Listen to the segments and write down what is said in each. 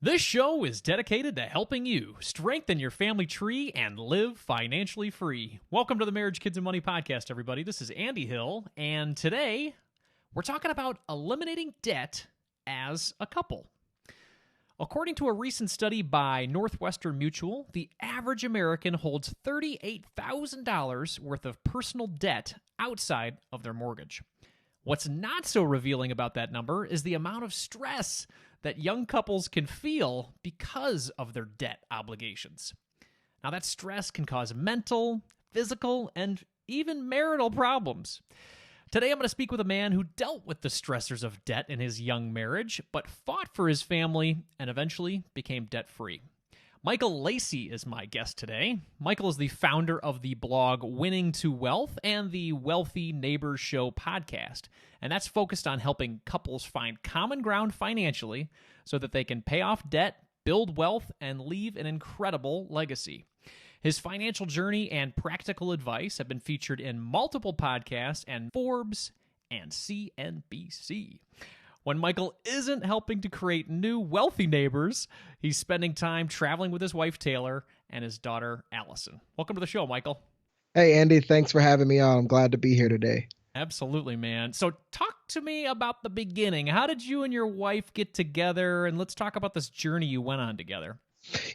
This show is dedicated to helping you strengthen your family tree and live financially free. Welcome to the Marriage, Kids, and Money podcast, everybody. This is Andy Hill, and today we're talking about eliminating debt as a couple. According to a recent study by Northwestern Mutual, the average American holds $38,000 worth of personal debt outside of their mortgage. What's not so revealing about that number is the amount of stress that young couples can feel because of their debt obligations. Now, that stress can cause mental, physical, and even marital problems. Today, I'm going to speak with a man who dealt with the stressors of debt in his young marriage, but fought for his family and eventually became debt-free. Michael Lacy is my guest today. Michael is the founder of the blog Winning to Wealth and the Wealthy Neighbors Show podcast, and that's focused on helping couples find common ground financially so that they can pay off debt, build wealth, and leave an incredible legacy. His financial journey and practical advice have been featured in multiple podcasts and Forbes and CNBC. When Michael isn't helping to create new wealthy neighbors, he's spending time traveling with his wife, Taylor, and his daughter, Alison. Welcome to the show, Michael. Hey, Andy. Thanks for having me on. I'm glad to be here today. Absolutely, man. So talk to me about the beginning. How did you and your wife get together? And let's talk about this journey you went on together.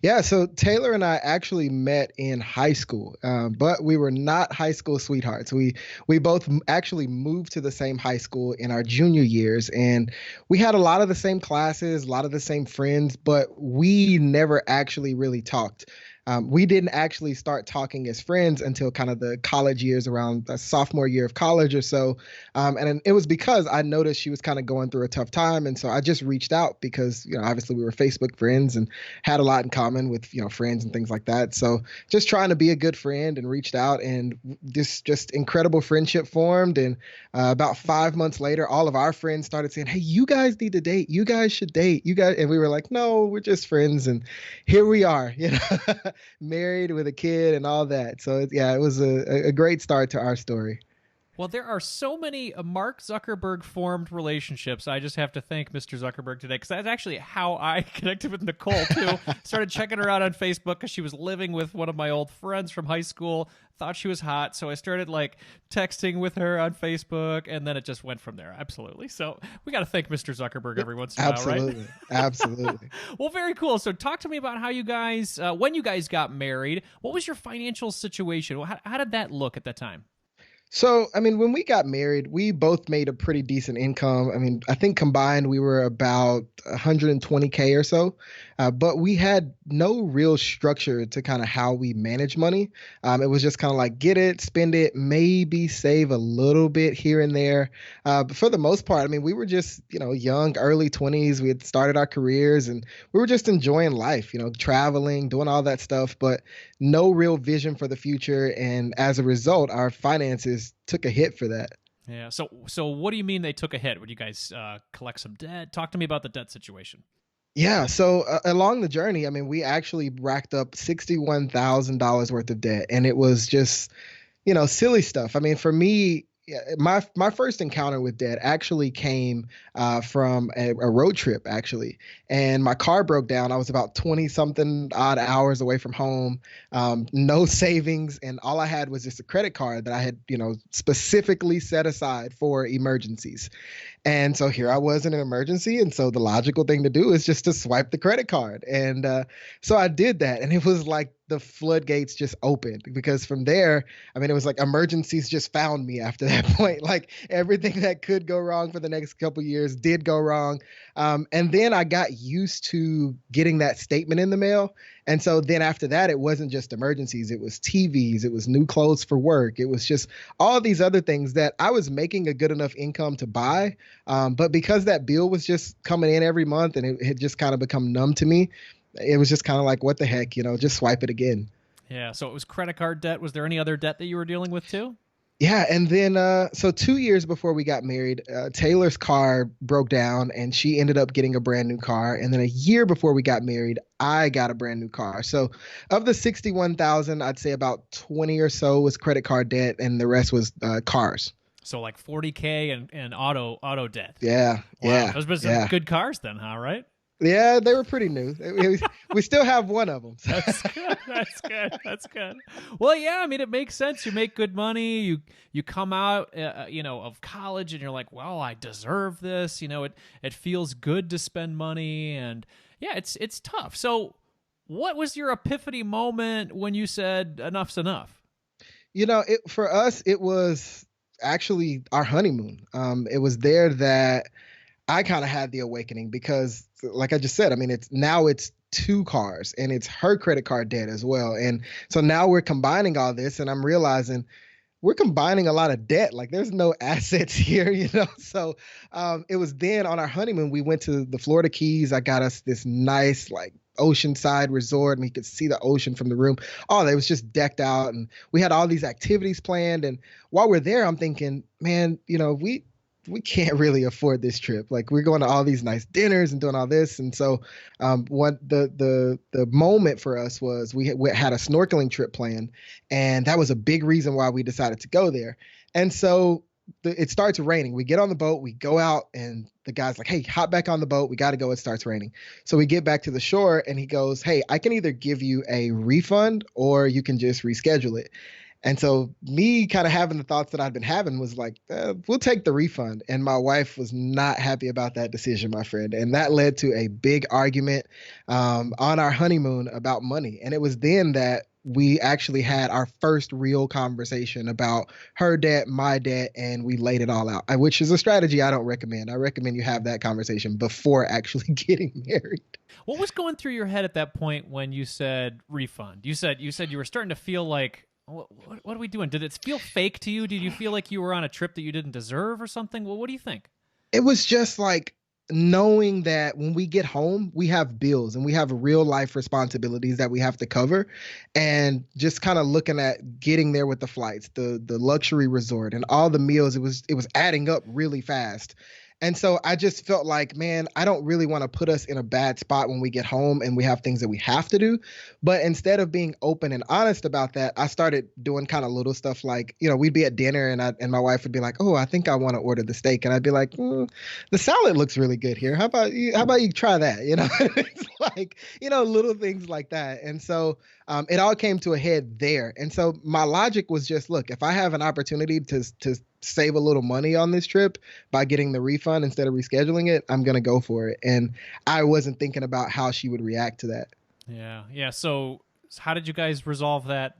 Yeah, so Taylor and I actually met in high school, but we were not high school sweethearts. We both actually moved to the same high school in our junior years, and we had a lot of the same classes, a lot of the same friends, but we never actually really talked. We didn't actually start talking as friends until kind of the college years, around the sophomore year of college or so. And it was because I noticed she was kind of going through a tough time. And so I just reached out because, obviously we were Facebook friends and had a lot in common with, friends and things like that. So just trying to be a good friend and reached out, and this just incredible friendship formed. And about 5 months later, all of our friends started saying, hey, you guys need to date. You guys should date. You guys. And we were like, no, we're just friends. And here we are, married with a kid and all that. So yeah, it was a great start to our story. Well, there are so many Mark Zuckerberg formed relationships. I just have to thank Mr. Zuckerberg today, because that's actually how I connected with Nicole too. Started checking her out on Facebook because she was living with one of my old friends from high school. Thought she was hot, so I started texting with her on Facebook, and then it just went from there. Absolutely. So we got to thank Mr. Zuckerberg every once in a while, right? Absolutely. Well, very cool. So talk to me about how you guys, when you guys got married, what was your financial situation? How did that look at that time? So, when we got married, we both made a pretty decent income. I think combined we were about 120K or so, but we had no real structure to kind of how we manage money. It was just kind of like get it, spend it, maybe save a little bit here and there. But for the most part, we were just, young, early 20s. We had started our careers and we were just enjoying life, traveling, doing all that stuff, but no real vision for the future. And as a result, our finances took a hit for that. Yeah. So what do you mean they took a hit? Would you guys collect some debt? Talk to me about the debt situation. Yeah. So along the journey, we actually racked up $61,000 worth of debt, and it was just, silly stuff. For me, my first encounter with debt actually came from a road trip, actually. And my car broke down. I was about 20 something odd hours away from home, no savings. And all I had was just a credit card that I had, specifically set aside for emergencies. And so here I was in an emergency. And so the logical thing to do is just to swipe the credit card. And so I did that. And it was like the floodgates just opened, because from there, it was like emergencies just found me after that point. Like everything that could go wrong for the next couple of years did go wrong. And then I got used to getting that statement in the mail. And so then after that, it wasn't just emergencies. It was TVs. It was new clothes for work. It was just all these other things that I was making a good enough income to buy. But because that bill was just coming in every month and it had just kind of become numb to me, it was just kind of like, what the heck, just swipe it again. Yeah. So it was credit card debt. Was there any other debt that you were dealing with too? Yeah. And then, so 2 years before we got married, Taylor's car broke down and she ended up getting a brand new car. And then a year before we got married, I got a brand new car. So of the 61,000, I'd say about 20 or so was credit card debt and the rest was cars. So like 40K and auto debt. Yeah. Wow. Yeah. Those were some good cars then, huh? Right? Yeah, they were pretty new. We still have one of them. That's good. That's good. That's good. Well, yeah. I mean, it makes sense. You make good money. You come out, of college, and you're like, well, I deserve this. It feels good to spend money, and yeah, it's tough. So, what was your epiphany moment when you said enough's enough? For us, it was actually our honeymoon. It was there that I kind of had the awakening because, like I just said, I mean, it's two cars and it's her credit card debt as well. And so now we're combining all this, and I'm realizing we're combining a lot of debt. Like there's no assets here. So it was then on our honeymoon, we went to the Florida Keys. I got us this nice, like, oceanside resort, and we could see the ocean from the room. Oh, it was just decked out, and we had all these activities planned. And while we're there, I'm thinking, man, we can't really afford this trip. Like we're going to all these nice dinners and doing all this. And so what the moment for us was we had a snorkeling trip planned, and that was a big reason why we decided to go there. And so it starts raining. We get on the boat, we go out, and the guy's like, hey, hop back on the boat. We got to go. It starts raining. So we get back to the shore, and he goes, hey, I can either give you a refund or you can just reschedule it. And so me kind of having the thoughts that I'd been having was like, we'll take the refund. And my wife was not happy about that decision, my friend. And that led to a big argument on our honeymoon about money. And it was then that we actually had our first real conversation about her debt, my debt, and we laid it all out, which is a strategy I don't recommend. I recommend you have that conversation before actually getting married. What was going through your head at that point when you said refund? You said you were starting to feel like, what are we doing? Did it feel fake to you? Did you feel like you were on a trip that you didn't deserve or something? Well, what do you think? It was just like knowing that when we get home, we have bills and we have real life responsibilities that we have to cover, and just kind of looking at getting there with the flights, the luxury resort, and all the meals. It was adding up really fast. And so I just felt like, man, I don't really want to put us in a bad spot when we get home and we have things that we have to do. But instead of being open and honest about that, I started doing kind of little stuff like, we'd be at dinner and my wife would be like, oh, I think I want to order the steak. And I'd be like, the salad looks really good here. How about you try that? It's like, little things like that. And so it all came to a head there. And so my logic was just, look, if I have an opportunity to save a little money on this trip by getting the refund instead of rescheduling it, I'm going to go for it. And I wasn't thinking about how she would react to that. Yeah. Yeah. So how did you guys resolve that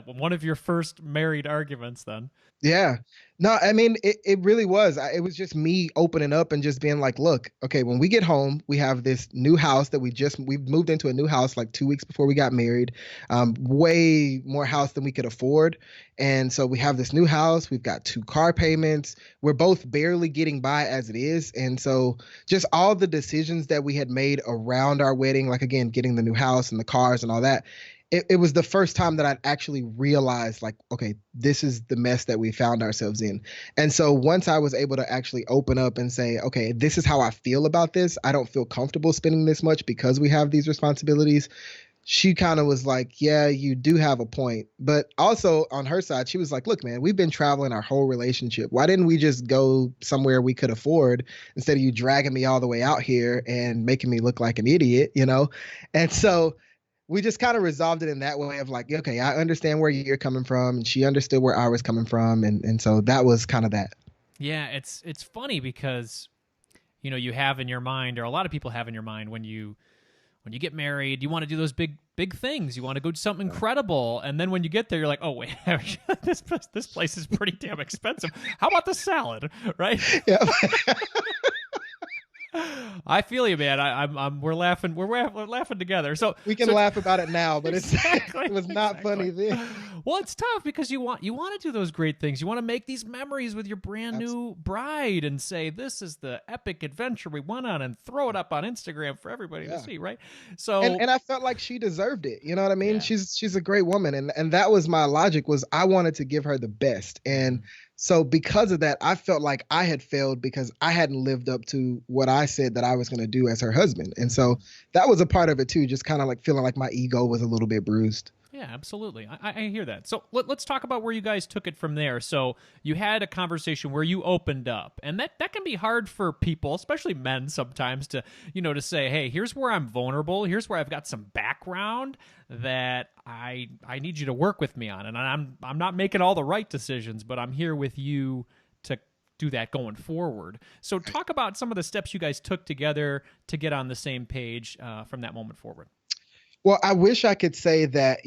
one of your first married arguments then? Yeah. No, I mean, it really was. It was just me opening up and just being like, look, okay, when we get home, we have this new house that we moved into a new house like 2 weeks before we got married, way more house than we could afford. And so we have this new house. We've got 2 car payments. We're both barely getting by as it is. And so just all the decisions that we had made around our wedding, like, again, getting the new house and the cars and all that, it was the first time that I'd actually realized, like, okay, this is the mess that we found ourselves in. And so once I was able to actually open up and say, okay, this is how I feel about this, I don't feel comfortable spending this much because we have these responsibilities, she kind of was like, yeah, you do have a point. But also on her side, she was like, look, man, we've been traveling our whole relationship. Why didn't we just go somewhere we could afford instead of you dragging me all the way out here and making me look like an idiot, And so we just kind of resolved it in that way of like, okay, I understand where you're coming from, and she understood where I was coming from, and so that was kind of that. Yeah, it's funny because you have in your mind, or a lot of people have in your mind, when you get married, you want to do those big things. You want to go do something incredible, and then when you get there, you're like, oh wait, this place is pretty damn expensive. How about the salad, right? Yeah. I feel you, man. We're laughing together. So we can laugh about it now, but exactly, it was not funny then. Well, it's tough because you want to do those great things. You want to make these memories with your brand new bride and say, this is the epic adventure we went on, and throw it up on Instagram for everybody to see, right? So and I felt like she deserved it. You know what I mean? Yeah. She's a great woman, and that was my logic, was I wanted to give her the best. And so because of that, I felt like I had failed because I hadn't lived up to what I said that I was going to do as her husband. And so that was a part of it too, just kind of like feeling like my ego was a little bit bruised. Yeah, absolutely. I hear that. So let's talk about where you guys took it from there. So you had a conversation where you opened up, and that can be hard for people, especially men sometimes, to to say, hey, here's where I'm vulnerable. Here's where I've got some background that I need you to work with me on, and I'm not making all the right decisions, but I'm here with you to do that going forward. So talk about some of the steps you guys took together to get on the same page from that moment forward. Well, I wish I could say that,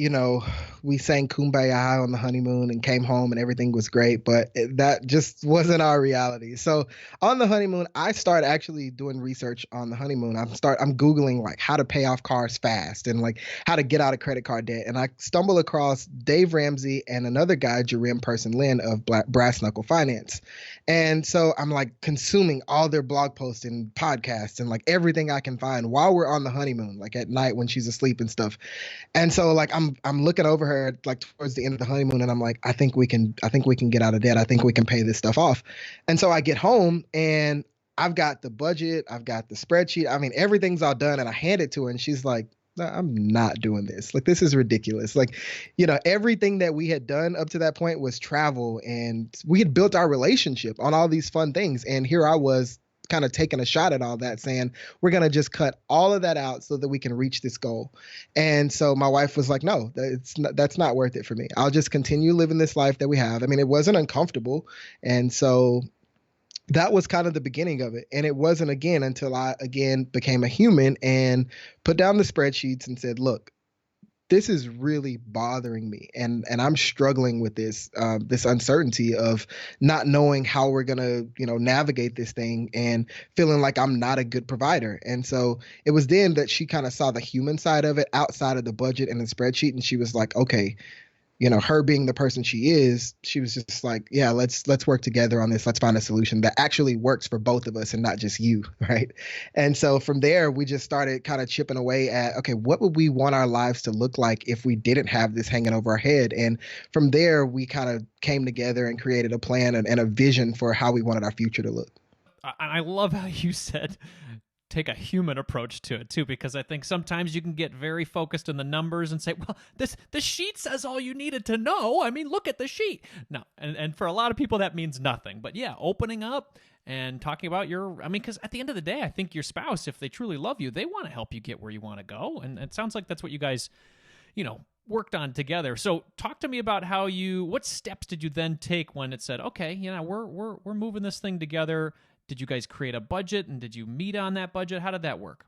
we sang Kumbaya on the honeymoon and came home and everything was great, but that just wasn't our reality. So on the honeymoon, I started actually doing research on the honeymoon. I'm Googling like how to pay off cars fast and like how to get out of credit card debt. And I stumbled across Dave Ramsey and another guy, Jerem Person Lynn of Brass Knuckle Finance. And so I'm like consuming all their blog posts and podcasts and like everything I can find while we're on the honeymoon, like at night when she's asleep and stuff. And so like I'm looking over her like towards the end of the honeymoon and I'm like, I think we can get out of debt. I think we can pay this stuff off. And so I get home and I've got the budget, I've got the spreadsheet. I mean, everything's all done and I hand it to her and she's like, no, I'm not doing this. Like, this is ridiculous. Like, everything that we had done up to that point was travel and we had built our relationship on all these fun things. And here I was kind of taking a shot at all that, saying, we're going to just cut all of that out so that we can reach this goal. And so my wife was like, no, that's not worth it for me. I'll just continue living this life that we have. I mean, it wasn't uncomfortable. And so that was kind of the beginning of it. And it wasn't again until I again became a human and put down the spreadsheets and said, look, this is really bothering me. And I'm struggling with this uncertainty of not knowing how we're going to, navigate this thing and feeling like I'm not a good provider. And so it was then that she kind of saw the human side of it outside of the budget and the spreadsheet. And she was like, okay, her being the person she is, she was just like, yeah, let's work together on this. Let's find a solution that actually works for both of us and not just you, right? And so from there, we just started kind of chipping away at, okay, what would we want our lives to look like if we didn't have this hanging over our head? And from there, we kind of came together and created a plan and a vision for how we wanted our future to look. I love how you said take a human approach to it too, because I think sometimes you can get very focused in the numbers and say, well, the sheet says all you needed to know. I mean, look at the sheet. No, and for a lot of people that means nothing. But yeah, opening up and talking about because at the end of the day, I think your spouse, if they truly love you, they want to help you get where you want to go. And it sounds like that's what you guys, worked on together. So talk to me about what steps did you then take when it said, okay, we're moving this thing together. Did you guys create a budget and did you meet on that budget? How did that work?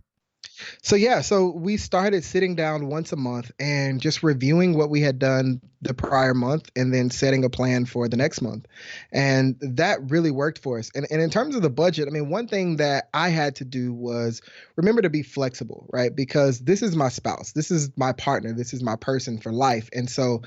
So we started sitting down once a month and just reviewing what we had done the prior month and then setting a plan for the next month. And that really worked for us. And in terms of the budget, I mean, one thing that I had to do was remember to be flexible, right? Because this is my spouse. This is my partner. This is my person for life. And so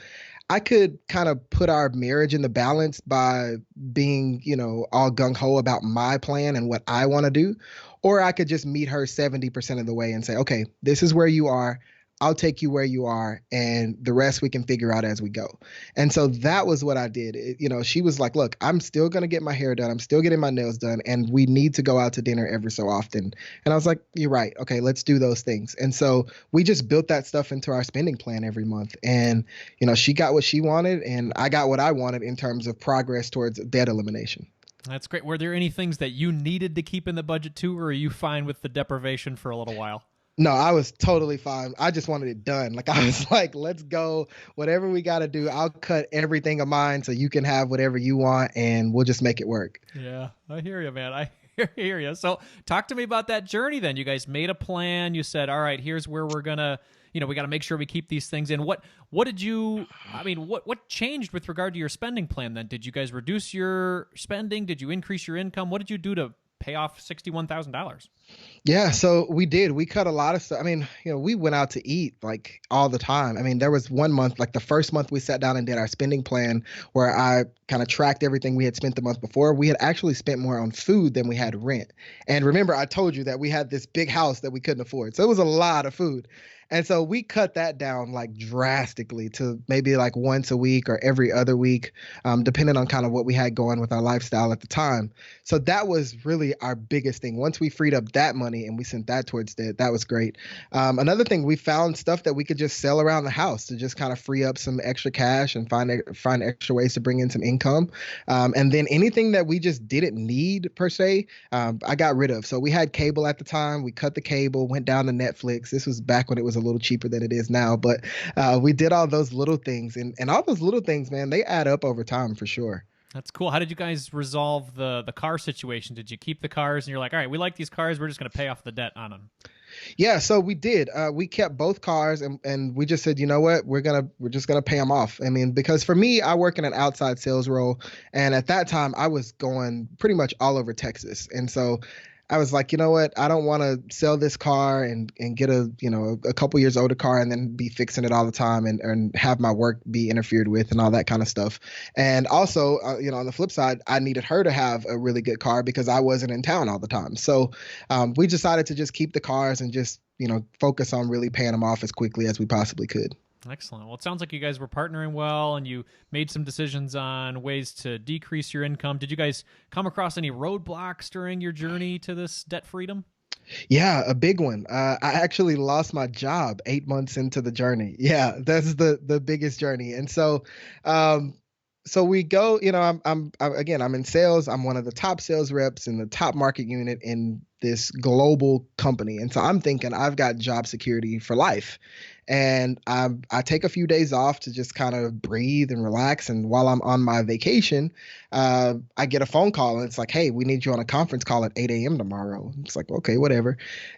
I could kind of put our marriage in the balance by being, all gung-ho about my plan and what I want to do. Or I could just meet her 70% of the way and say, okay, this is where you are. I'll take you where you are, and the rest we can figure out as we go. And so that was what I did. She was like, look, I'm still going to get my hair done. I'm still getting my nails done, and we need to go out to dinner every so often. And I was like, you're right. Okay, let's do those things. And so we just built that stuff into our spending plan every month. And, she got what she wanted, and I got what I wanted in terms of progress towards debt elimination. That's great. Were there any things that you needed to keep in the budget too, or are you fine with the deprivation for a little while? No, I was totally fine. I just wanted it done. Like, I was like, let's go. Whatever we got to do, I'll cut everything of mine so you can have whatever you want, and we'll just make it work. Yeah, I hear you, man. I hear you. So talk to me about that journey then. You guys made a plan. You said, all right, here's where we're going to, we got to make sure we keep these things in. What changed with regard to your spending plan then? Did you guys reduce your spending? Did you increase your income? What did you do to pay off $61,000? Yeah, so we did. We cut a lot of stuff. I mean, we went out to eat like all the time. I mean, there was one month, like the first month we sat down and did our spending plan where I kind of tracked everything we had spent the month before. We had actually spent more on food than we had rent. And remember, I told you that we had this big house that we couldn't afford. So it was a lot of food. And so we cut that down like drastically to maybe like once a week or every other week, depending on kind of what we had going with our lifestyle at the time. So that was really our biggest thing. Once we freed up that money and we sent that towards debt, that was great. Another thing, we found stuff that we could just sell around the house to just kind of free up some extra cash and find extra ways to bring in some income. And then anything that we just didn't need per se, I got rid of. So we had cable at the time. We cut the cable, went down to Netflix. This was back when it was a little cheaper than it is now. But we did all those little things. And all those little things, man, they add up over time for sure. That's cool. How did you guys resolve the car situation? Did you keep the cars and you're like, all right, we like these cars, we're just going to pay off the debt on them? Yeah, so we did. We kept both cars, and we just said, you know what, we're just gonna pay them off. I mean, because for me, I work in an outside sales role, and at that time, I was going pretty much all over Texas, and so I was like, you know what, I don't want to sell this car and get a couple years older car and then be fixing it all the time and have my work be interfered with and all that kind of stuff. And also, on the flip side, I needed her to have a really good car because I wasn't in town all the time. So we decided to just keep the cars and just, focus on really paying them off as quickly as we possibly could. Excellent. Well, it sounds like you guys were partnering well and you made some decisions on ways to decrease your income. Did you guys come across any roadblocks during your journey to this debt freedom? Yeah, a big one. I actually lost my job 8 months into the journey. Yeah, that's the biggest journey. And so we go, I'm in sales. I'm one of the top sales reps in the top market unit in this global company. And so I'm thinking I've got job security for life. And I take a few days off to just kind of breathe and relax. And while I'm on my vacation, I get a phone call and it's like, hey, we need you on a conference call at 8 a.m. tomorrow. It's like, okay, whatever.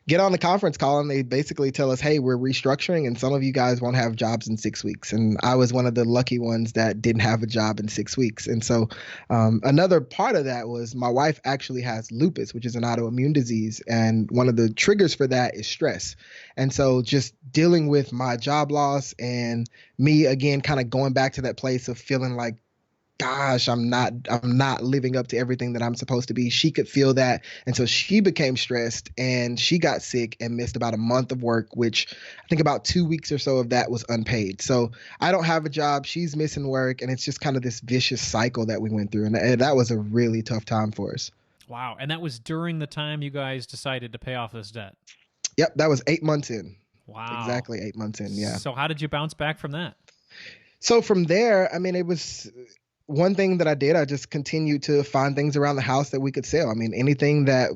Get on the conference call and they basically tell us, hey, we're restructuring and some of you guys won't have jobs in 6 weeks. And I was one of the lucky ones that didn't have a job in 6 weeks. And so another part of that was my wife actually has lupus, which is an autoimmune disease. And one of the triggers for that is stress. And so just dealing with my job loss and me again kind of going back to that place of feeling like, gosh, I'm not living up to everything that I'm supposed to be. She could feel that. And so she became stressed and she got sick and missed about a month of work, which I think about 2 weeks or so of that was unpaid. So I don't have a job. She's missing work. And it's just kind of this vicious cycle that we went through. And that was a really tough time for us. Wow. And that was during the time you guys decided to pay off this debt? Yep. That was 8 months in. Wow. Exactly 8 months in. Yeah. So how did you bounce back from that? So from there, I mean, it was one thing that I did. I just continued to find things around the house that we could sell. I mean, anything that,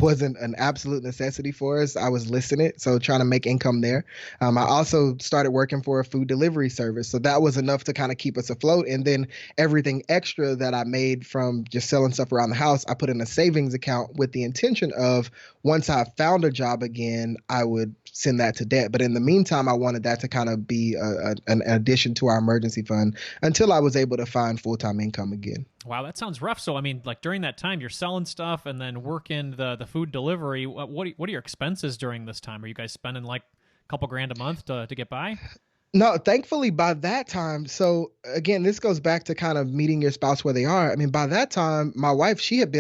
wasn't an absolute necessity for us, I was listing it. So trying to make income there. I also started working for a food delivery service. So that was enough to kind of keep us afloat. And then everything extra that I made from just selling stuff around the house, I put in a savings account with the intention of once I found a job again, I would send that to debt. But in the meantime, I wanted that to kind of be an addition to our emergency fund until I was able to find full-time income again. Wow, that sounds rough. So, I mean, like during that time, you're selling stuff and then working the food delivery. What are your expenses during this time? Are you guys spending like a couple grand a month to get by? No, thankfully by that time, so again, this goes back to kind of meeting your spouse where they are. I mean, by that time, my wife, she'd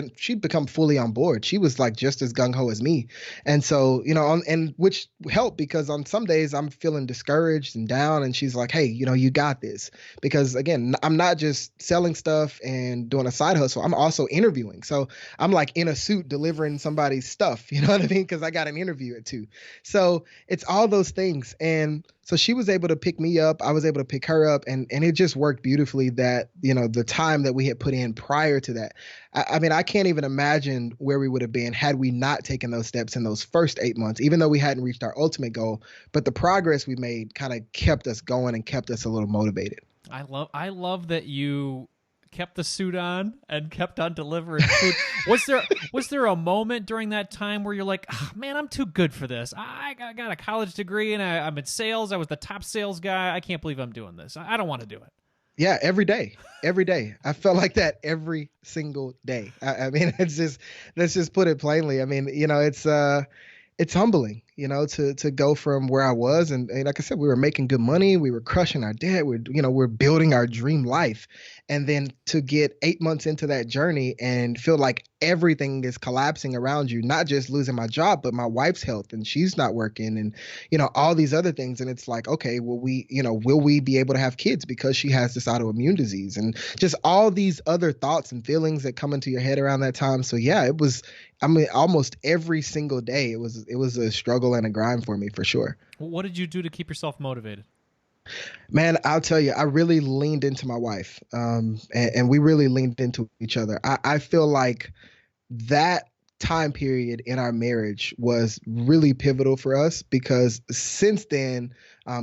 become fully on board. She was like just as gung ho as me. And so, and which helped because on some days I'm feeling discouraged and down and she's like, hey, you got this. Because again, I'm not just selling stuff and doing a side hustle. I'm also interviewing. So I'm like in a suit delivering somebody's stuff, you know what I mean? Because I got an interview at 2. So it's all those things. And so she was able to pick me up. I was able to pick her up. And it just worked beautifully that, the time that we had put in prior to that. I mean, I can't even imagine where we would have been had we not taken those steps in those first 8 months, even though we hadn't reached our ultimate goal. But the progress we made kind of kept us going and kept us a little motivated. I love that you kept the suit on and kept on delivering food. Was there a moment during that time where you're like, oh, man, I'm too good for this. I got a college degree and I'm in sales. I was the top sales guy. I can't believe I'm doing this. I don't want to do it. Yeah, every day. I felt like that every single day. I mean, let's just put it plainly. I mean, it's humbling, to go from where I was. And like I said, we were making good money. We were crushing our debt. We're building our dream life. And then to get 8 months into that journey and feel like everything is collapsing around you, not just losing my job, but my wife's health, and she's not working, and all these other things. And it's like, okay, will we be able to have kids because she has this autoimmune disease, and just all these other thoughts and feelings that come into your head around that time. So yeah, it was, I mean, almost every single day it was a struggle and a grind for me, for sure. What did you do to keep yourself motivated? Man, I'll tell you, I really leaned into my wife, and we really leaned into each other. I feel like that time period in our marriage was really pivotal for us, because since then,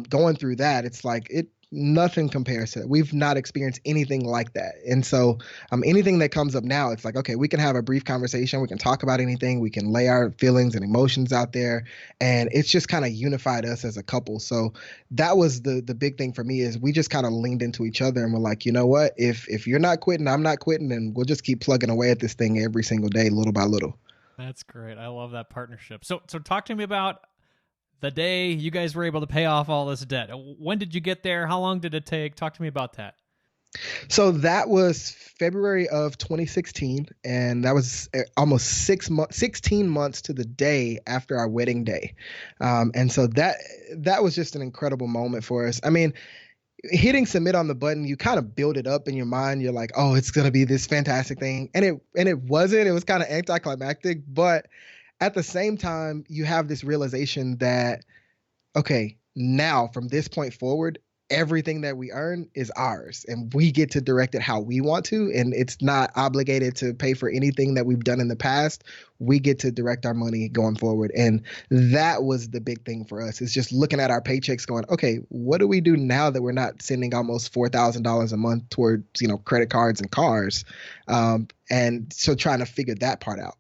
going through that, it's like nothing compares to it. We've not experienced anything like that. And so anything that comes up now, it's like, okay, we can have a brief conversation. We can talk about anything. We can lay our feelings and emotions out there. And it's just kind of unified us as a couple. So that was the big thing for me, is we just kind of leaned into each other and we're like, you know what, if you're not quitting, I'm not quitting, and we'll just keep plugging away at this thing every single day, little by little. That's great. I love that partnership. So talk to me about the day you guys were able to pay off all this debt. When did you get there? How long did it take? Talk to me about that. So that was February of 2016, and that was almost 16 months to the day after our wedding day. And so that was just an incredible moment for us. I mean, hitting submit on the button, you kind of build it up in your mind. You're like, oh, it's going to be this fantastic thing. And it wasn't. It was kind of anticlimactic, but at the same time, you have this realization that, okay, now from this point forward, everything that we earn is ours, and we get to direct it how we want to. And it's not obligated to pay for anything that we've done in the past. We get to direct our money going forward. And that was the big thing for us, is just looking at our paychecks going, okay, what do we do now that we're not sending almost $4,000 a month towards, credit cards and cars? And so trying to figure that part out.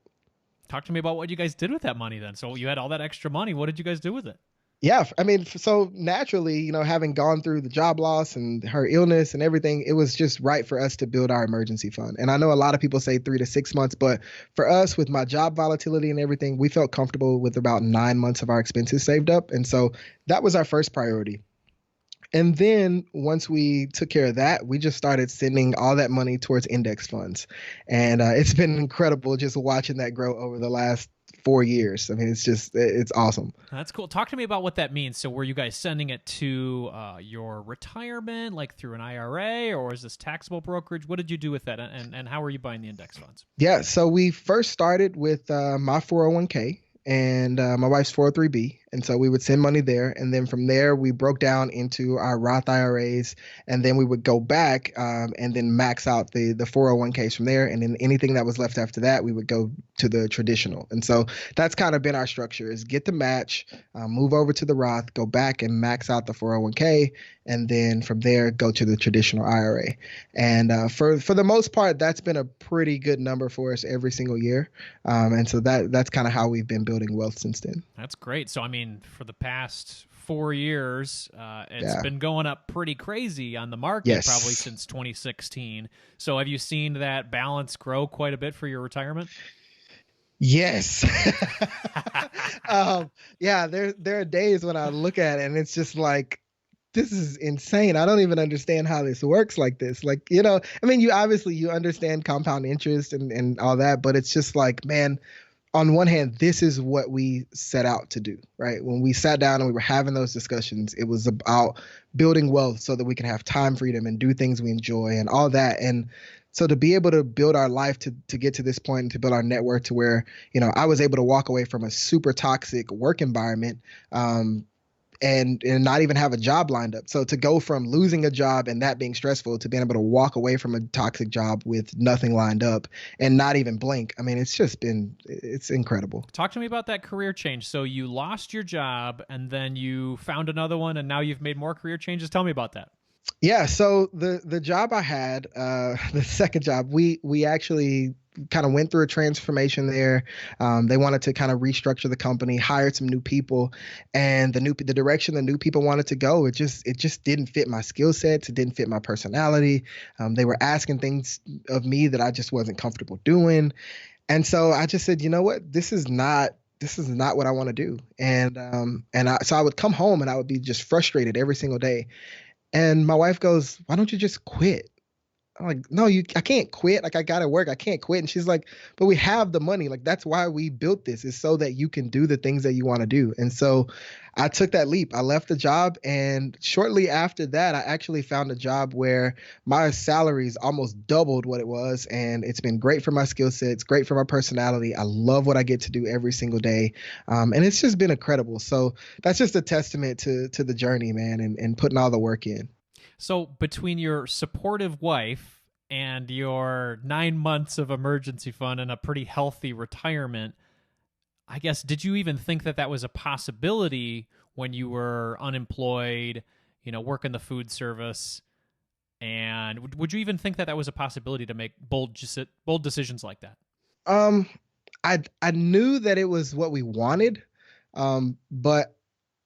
Talk to me about what you guys did with that money then. So you had all that extra money. What did you guys do with it? Yeah, I mean, so naturally, having gone through the job loss and her illness and everything, it was just right for us to build our emergency fund. And I know a lot of people say 3 to 6 months, but for us, with my job volatility and everything, we felt comfortable with about 9 months of our expenses saved up. And so that was our first priority. And then once we took care of that, we just started sending all that money towards index funds. And it's been incredible just watching that grow over the last 4 years. I mean, it's awesome. That's cool. Talk to me about what that means. So were you guys sending it to your retirement, like through an IRA, or is this taxable brokerage? What did you do with that? And how are you buying the index funds? Yeah, so we first started with my 401k and my wife's 403b. And so we would send money there. And then from there, we broke down into our Roth IRAs. And then we would go back and then max out the 401ks from there. And then anything that was left after that, we would go to the traditional. And so that's kind of been our structure, is get the match, move over to the Roth, go back and max out the 401k. And then from there, go to the traditional IRA. And for the most part, that's been a pretty good number for us every single year. And so that's kind of how we've been building wealth since then. That's great. So, I mean, for the past 4 years, it's been going up pretty crazy on the market, probably since 2016. So have you seen that balance grow quite a bit for your retirement? Yes. Yeah, there are days when I look at it and it's just like, this is insane. I don't even understand how this works like this. Like, I mean, you understand compound interest and all that, but it's just like, man, on one hand, this is what we set out to do, right? When we sat down and we were having those discussions, it was about building wealth so that we can have time freedom and do things we enjoy and all that. And so to be able to build our life to get to this point and to build our network to where, I was able to walk away from a super toxic work environment, and not even have a job lined up. So to go from losing a job and that being stressful to being able to walk away from a toxic job with nothing lined up and not even blink, I mean, it's incredible. Talk to me about that career change. So you lost your job and then you found another one and now you've made more career changes. Tell me about that. Yeah. So the job I had, the second job, we actually kind of went through a transformation there. They wanted to kind of restructure the company, hired some new people, and the direction the new people wanted to go, it just didn't fit my skill sets. It didn't fit my personality. They were asking things of me that I just wasn't comfortable doing. And so I just said, you know what, this is not what I want to do. So I would come home and I would be just frustrated every single day. And my wife goes, why don't you just quit? I'm like, no, I can't quit. Like, I gotta work. I can't quit. And she's like, but we have the money. Like, that's why we built this, is so that you can do the things that you want to do. And so I took that leap. I left the job. And shortly after that, I actually found a job where my salaries almost doubled what it was. And it's been great for my skill set. It's great for my personality. I love what I get to do every single day. And it's just been incredible. So that's just a testament to the journey, man, and putting all the work in. So between your supportive wife and your 9 months of emergency fund and a pretty healthy retirement, I guess, did you even think that that was a possibility when you were unemployed, working the food service? And would you even think that that was a possibility to make bold decisions like that? I knew that it was what we wanted, but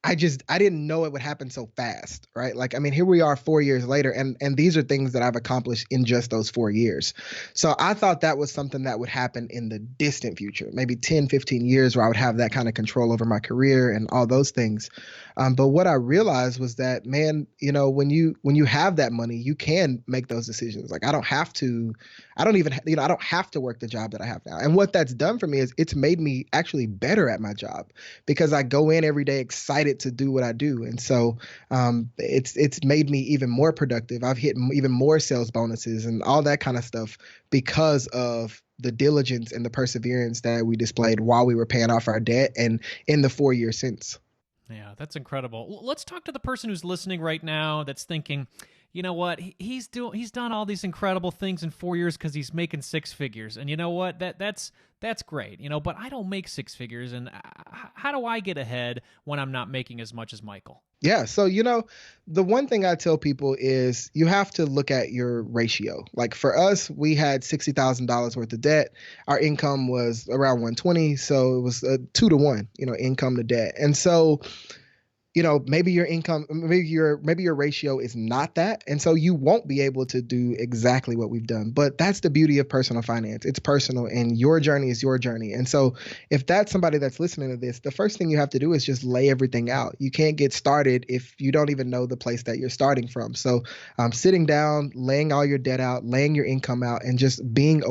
I didn't know it would happen so fast, right? Like, I mean, here we are 4 years later, and these are things that I've accomplished in just those 4 years. So I thought that was something that would happen in the distant future, maybe 10, 15 years, where I would have that kind of control over my career and all those things. But what I realized was that, man, when you have that money, you can make those decisions. Like, I don't have to work the job that I have now. And what that's done for me is it's made me actually better at my job, because I go in every day excited to do what I do. And so it's made me even more productive. I've hit even more sales bonuses and all that kind of stuff because of the diligence and the perseverance that we displayed while we were paying off our debt and in the 4 years since. Yeah, that's incredible. Let's talk to the person who's listening right now that's thinking, you know what, he's done all these incredible things in 4 years because he's making six figures, and you know what, that's great, but I don't make six figures, and how do I get ahead when I'm not making as much as Michael? Yeah. So, the one thing I tell people is you have to look at your ratio. Like, for us, we had $60,000 worth of debt. Our income was around 120. So it was a 2-to-1, income to debt. And so, maybe your income, maybe your ratio is not that. And so you won't be able to do exactly what we've done. But that's the beauty of personal finance. It's personal, and your journey is your journey. And so if that's somebody that's listening to this, the first thing you have to do is just lay everything out. You can't get started if you don't even know the place that you're starting from. So sitting down, laying all your debt out, laying your income out, and just being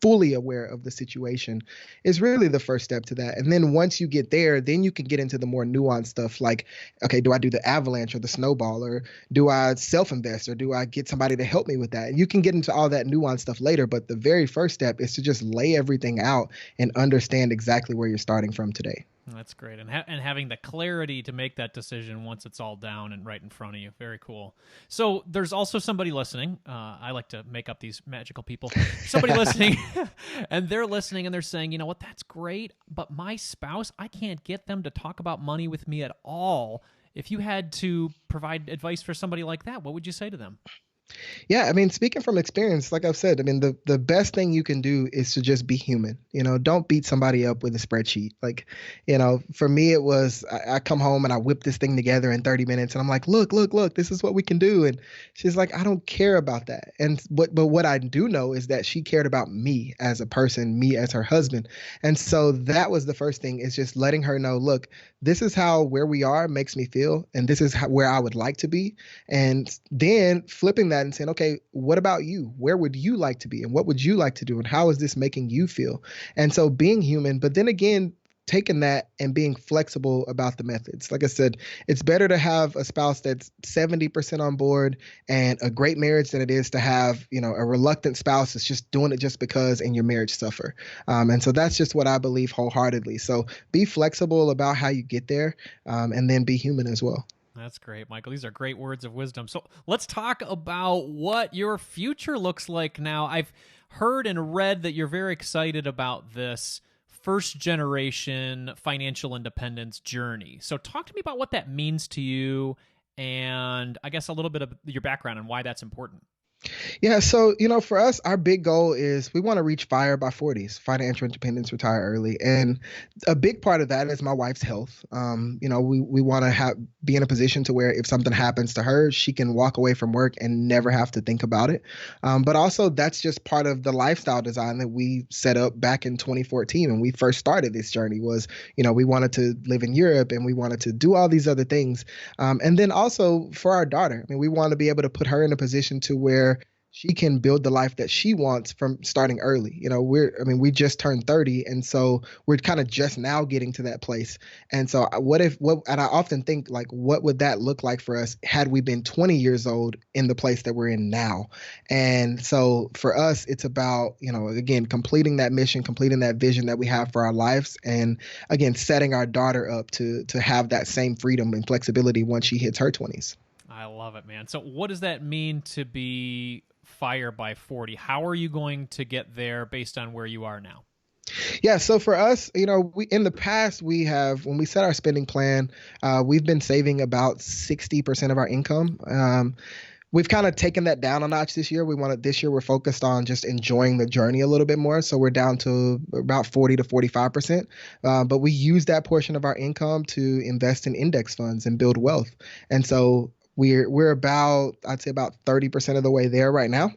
fully aware of the situation is really the first step to that. And then once you get there, then you can get into the more nuanced stuff like, okay, do I do the avalanche or the snowball, or do I self-invest, or do I get somebody to help me with that? And you can get into all that nuanced stuff later, but the very first step is to just lay everything out and understand exactly where you're starting from today. That's great. And having the clarity to make that decision once it's all down and right in front of you. Very cool. So there's also somebody listening. I like to make up these magical people. Somebody listening, and they're listening and they're saying, you know what, that's great, but my spouse, I can't get them to talk about money with me at all. If you had to provide advice for somebody like that, what would you say to them? Yeah, I mean, speaking from experience, like I've said, I mean, the best thing you can do is to just be human. Don't beat somebody up with a spreadsheet. Like, for me, it was I come home and I whip this thing together in 30 minutes, and I'm like, look, this is what we can do. And she's like, I don't care about that. And but what I do know is that she cared about me as a person, me as her husband. And so that was the first thing, is just letting her know, look, this is where we are makes me feel, and this is where I would like to be. And then flipping that and saying, okay, what about you? Where would you like to be? And what would you like to do? And how is this making you feel? And so being human, but then again, taking that and being flexible about the methods. Like I said, it's better to have a spouse that's 70% on board and a great marriage than it is to have, a reluctant spouse that's just doing it just because, and your marriage suffer. And so that's just what I believe wholeheartedly. So be flexible about how you get there, and then be human as well. That's great, Michael. These are great words of wisdom. So let's talk about what your future looks like now. I've heard and read that you're very excited about this first generation financial independence journey. So talk to me about what that means to you, and I guess a little bit of your background and why that's important. Yeah. So, for us, our big goal is we want to reach FIRE by 40s, financial independence, retire early. And a big part of that is my wife's health. We want to be in a position to where if something happens to her, she can walk away from work and never have to think about it. But also that's just part of the lifestyle design that we set up back in 2014 when we first started this journey was, we wanted to live in Europe and we wanted to do all these other things. And then also for our daughter, I mean, we want to be able to put her in a position to where she can build the life that she wants from starting early. We just turned 30. And so we're kind of just now getting to that place. And so and I often think like, what would that look like for us had we been 20 years old in the place that we're in now? And so for us, it's about, again, completing that mission, completing that vision that we have for our lives. And again, setting our daughter up to have that same freedom and flexibility once she hits her 20s. I love it, man. So what does that mean to be FIRE by 40? How are you going to get there based on where you are now? Yeah. So for us, in the past, when we set our spending plan, we've been saving about 60% of our income. We've kind of taken that down a notch this year. This year we're focused on just enjoying the journey a little bit more. So we're down to about 40 to 45%. But we use that portion of our income to invest in index funds and build wealth. And so we're about, I'd say about 30% of the way there right now.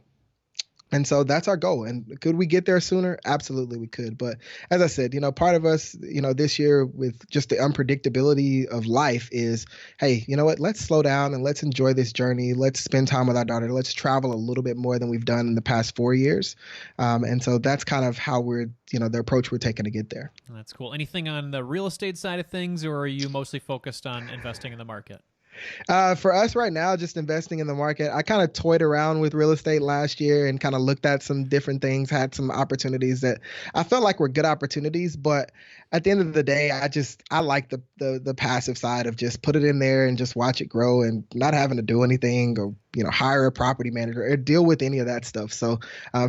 And so that's our goal. And could we get there sooner? Absolutely, we could. But as I said, part of us, this year with just the unpredictability of life is, hey, you know what? Let's slow down and let's enjoy this journey. Let's spend time with our daughter. Let's travel a little bit more than we've done in the past 4 years. And so that's kind of how the approach we're taking to get there. That's cool. Anything on the real estate side of things, or are you mostly focused on investing in the market? For us right now, just investing in the market. I kind of toyed around with real estate last year and kind of looked at some different things, had some opportunities that I felt like were good opportunities. But at the end of the day, I like the passive side of just put it in there and just watch it grow and not having to do anything or, hire a property manager or deal with any of that stuff. So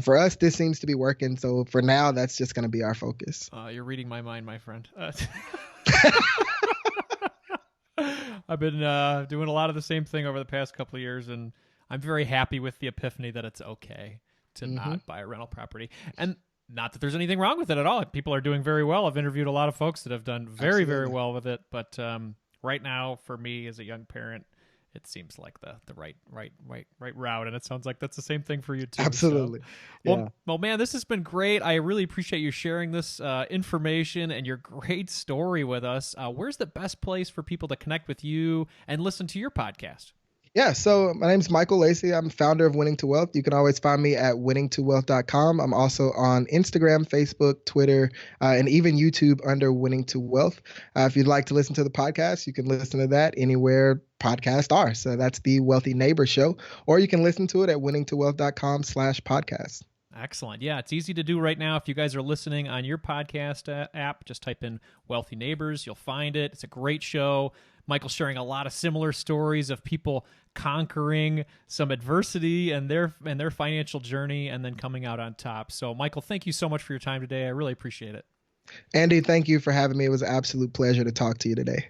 for us, this seems to be working. So for now, that's just going to be our focus. You're reading my mind, my friend. I've been doing a lot of the same thing over the past couple of years, and I'm very happy with the epiphany that it's okay to not buy a rental property. And not that there's anything wrong with it at all. People are doing very well. I've interviewed a lot of folks that have done very, very well with it. But right now, for me as a young parent, it seems like the right route, and it sounds like that's the same thing for you too. Absolutely. So, yeah. Well, man, this has been great. I really appreciate you sharing this information and your great story with us. Where's the best place for people to connect with you and listen to your podcast? Yeah, so my name's Michael Lacy. I'm founder of Winning to Wealth. You can always find me at winningtowealth.com. I'm also on Instagram, Facebook, Twitter, and even YouTube under Winning to Wealth. If you'd like to listen to the podcast, you can listen to that anywhere podcasts are. So that's the Wealthy Neighbor Show, or you can listen to it at winningtowealth.com/podcast. Excellent. Yeah, it's easy to do right now. If you guys are listening on your podcast app, just type in Wealthy Neighbors. You'll find it. It's a great show. Michael's sharing a lot of similar stories of people conquering some adversity and their financial journey and then coming out on top. So, Michael, thank you so much for your time today. I really appreciate it. Andy, thank you for having me. It was an absolute pleasure to talk to you today.